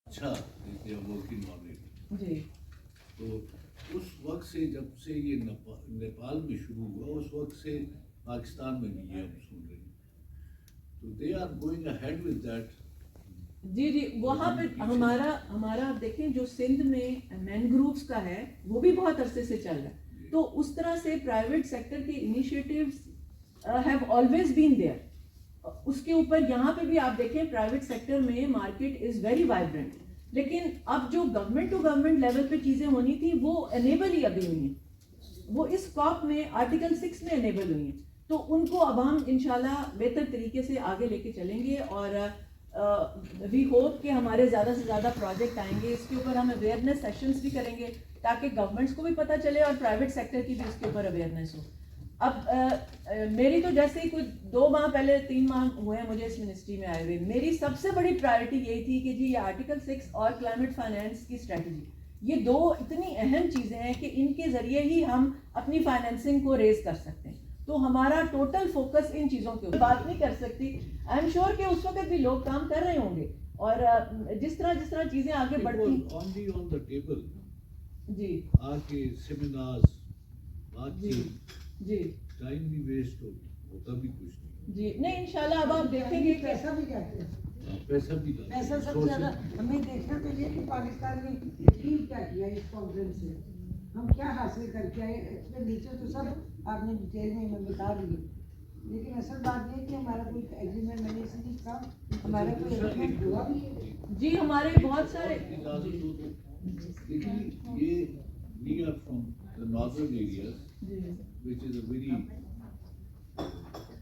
اچھا working on it. جی تو اس وقت سے جب سے یہ نیپال میں شروع ہوا اس وقت سے پاکستان میں بھی یہ ہم سن رہے ہیں. تو they are going ahead with that. جی جی وہاں پہ ہمارا آپ دیکھیں جو سندھ میں مینگرووز کا ہے وہ بھی بہت عرصے سے چل رہا ہے. تو اس طرح سے پرائیویٹ سیکٹر کے initiatives have always been there. اس کے اوپر یہاں پہ بھی آپ دیکھیں پرائیویٹ سیکٹر میں مارکیٹ از ویری وائبرنٹ. لیکن اب جو گورنمنٹ ٹو گورنمنٹ لیول پہ چیزیں ہونی تھی وہ انیبل ہی ابھی ہوئی ہیں. وہ اس کاپ میں آرٹیکل 6 میں انیبل ہوئی ہیں. تو ان کو اب ہم انشاءاللہ بہتر طریقے سے آگے لے کے چلیں گے اور وی ہوپ کہ ہمارے زیادہ سے زیادہ پروجیکٹ آئیں گے. اس کے اوپر ہم اویئرنیس سیشنز بھی کریں گے تاکہ گورنمنٹس کو بھی پتہ چلے اور پرائیویٹ سیکٹر کی بھی اس کے اوپر اویئرنیس ہو. اب میری تو جیسے ہی کچھ 2 ماہ پہلے 3 ماہ ہوئے ہیں مجھے اس منسٹری میں آئے ہوئے, میری سب سے بڑی پرائرٹی یہی تھی کہ جی یہ آرٹیکل 6 اور کلائمیٹ فائنینس کی اسٹریٹجی, یہ 2 اتنی اہم چیزیں ہیں کہ ان کے ذریعے ہی ہم اپنی فائنینسنگ کو ریز کر سکتے ہیں. تو ہمارا ٹوٹل فوکس ان چیزوں کے اوپر. بات نہیں کر سکتی, آئی ایم شیور کہ اس وقت بھی لوگ کام کر رہے ہوں گے اور جس طرح چیزیں آگے بڑھتی آن دا ٹیبل. جی آ کے سیمینارز بات جی ٹائم بھی ویسٹ ہوتا بھی کچھ نہیں. جی نہیں انشاءاللہ اب آپ دیکھیں گے پیسہ بھی کہتے ہیں, پیسہ بھی پیسہ سب سے زیادہ ہمیں دیکھنا چاہیے کہ پاکستان نے اچیو کیا کیا اس کانفرنس سے, ہم کیا حاصل کر کے آئے. ایکسپینڈیچر تو سب آپ نے ڈیٹیل میں ہمیں بتا دی, لیکن اصل بات یہ کہ ہمارا کوئی ایگریمنٹ میں سے نہیں تھا, ہمارا کوئی ایگریمنٹ ہوا بھی ہے. جی ہمارے بہت سارے لیکن یہ we are from the northern areas which is a very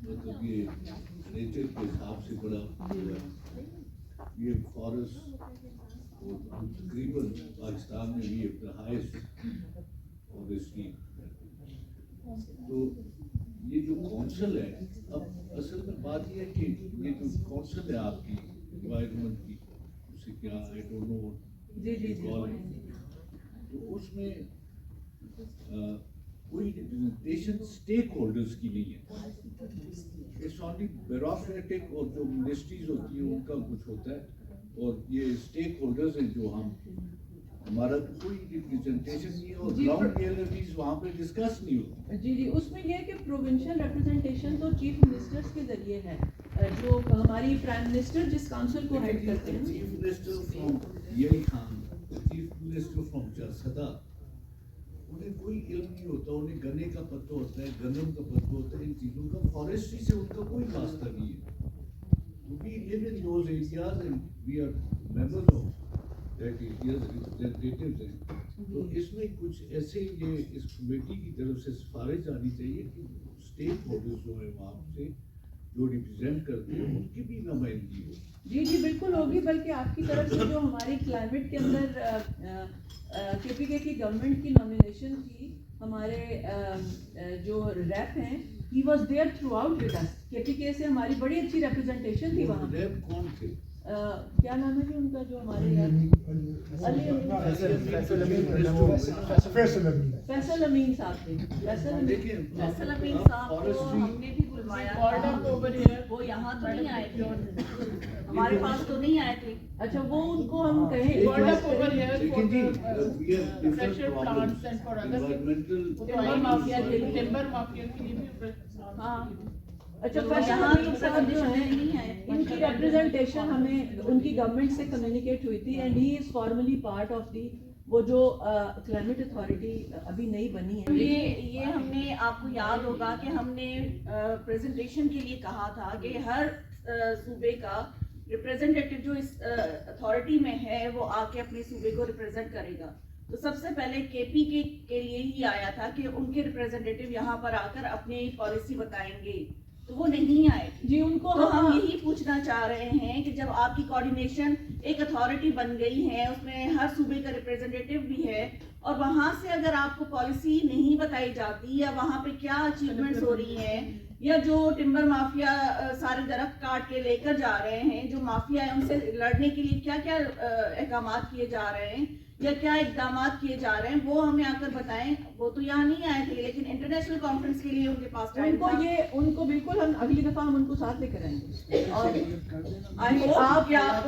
مطلب یہ نیچر کے حساب سے بڑا یہ فارسٹ تقریباً پاکستان میں بھی ایک ہائیسٹ فارسٹری. تو یہ جو کونسل ہے اب اصل میں بات یہ ہے کہ یہ جو کونسل ہے آپ کی انوائرمنٹ کی اسے کیا آئی ڈونٹ نو تو اس میں کوئی ریپرزنٹیشن اسٹیک ہولڈرس کی نہیں ہے. اٹس اونلی بیوروکریٹک اور جو منسٹریز ہوتی ہیں ان کا کچھ ہوتا ہے, اور یہ اسٹیک ہولڈرز ہیں جو ہمارا کوئی ریپرزنٹیشن نہیں ہے اور گراؤنڈ ریئلٹیز وہاں پہ ڈسکس نہیں ہوتی. جی اس میں یہ ہے کہ پروونشل ریپرزنٹیشن تو چیف منسٹرز کے ذریعے ہے, جو ہماری پرائم منسٹر جس کاؤنسل کو ہیڈ کرتے ہیں. چیف منسٹر فرام یہی خان, چیف منسٹر فرام چرسدا, انہیں کوئی علم نہیں ہوتا. انہیں گنے کا پتہ ہوتا ہے, گندم کا پتہ ہوتا ہے, ان چیزوں کا فارسٹری سے ان کا کوئی واسطہ نہیں ہے. We live in those areas and we are members of that areas, representatives ہیں. تو اس میں کچھ ایسے یہ اس کمیٹی کی طرف سے سفارش آنی چاہیے کہ اسٹیک ہولڈرز جو ہیں وہاں سے جو ریپرزینٹ کرتے ہیں ان کی بھی نمائندگی ہو. جی بالکل ہوگی, بلکہ آپ کی طرف سے جو ہماری کلائمیٹ کے اندر کے پی کے کی گورنمنٹ کی نامینیشن تھی, ہمارے جو ریپ ہیں he was there throughout with us. کے پی کے سے ہماری بڑی اچھی ریپرزنٹیشن تھی وہاں. ریپ کون تھے؟ کیا نام ہے جی ان کا جو ہمارے فیصل امین صاحب تھے. فیصل امین صاحب کو ہم نے بھی بلوایا تھا, وہ یہاں تو نہیں آئے تھے, ہمارے پاس تو نہیں آئے تھے. اچھا وہ ان کو ہم کہیں لیکن جی ہاں اچھا ان کی ریپرزنٹیشن ہمیں ان کی گورنمنٹ سے کمیونیکیٹ ہوئی تھی and he is formally part of the وہ جو کلائمیٹ اتھارٹی ابھی نئی بنی ہے. یہ ہم نے آپ کو یاد ہوگا کہ ہم نے پریزنٹیشن کے لیے کہا تھا کہ ہر صوبے کا ریپرزینٹیٹیو جو اس اتھارٹی میں ہے وہ آ کے اپنے صوبے کو ریپرزینٹ کرے گا. تو سب سے پہلے کے پی کے لیے ہی آیا تھا کہ ان کے ریپرزینٹیٹیو یہاں پر آ کر اپنی پالیسی بتائیں گے, تو وہ نہیں آئے جی. ان کو تو ہم یہی پوچھنا چاہ رہے ہیں کہ جب آپ کی کوآرڈینیشن ایک اتھارٹی بن گئی ہے, اس میں ہر صوبے کا ریپرزینٹیٹیو بھی ہے, اور وہاں سے اگر آپ کو پالیسی نہیں بتائی جاتی یا وہاں پہ کیا اچیومنٹس ہو رہی ہیں, یا جو ٹمبر مافیا سارے درخت کاٹ کے لے کر جا رہے ہیں, جو مافیا ہے ان سے لڑنے کے لیے کیا کیا احکامات کیے جا رہے ہیں یا کیا اقدامات کیے جا رہے ہیں, وہ ہمیں آ کر بتائیں. وہ تو یہاں نہیں آئے تھے, لیکن انٹرنیشنل کانفرنس کے لیے ان کے پاس ٹائم تھا. ان کو بالکل ہم اگلی دفعہ ہم ان کو ساتھ لے کر آئیں گے. اور آئی ہوپ کہ آپ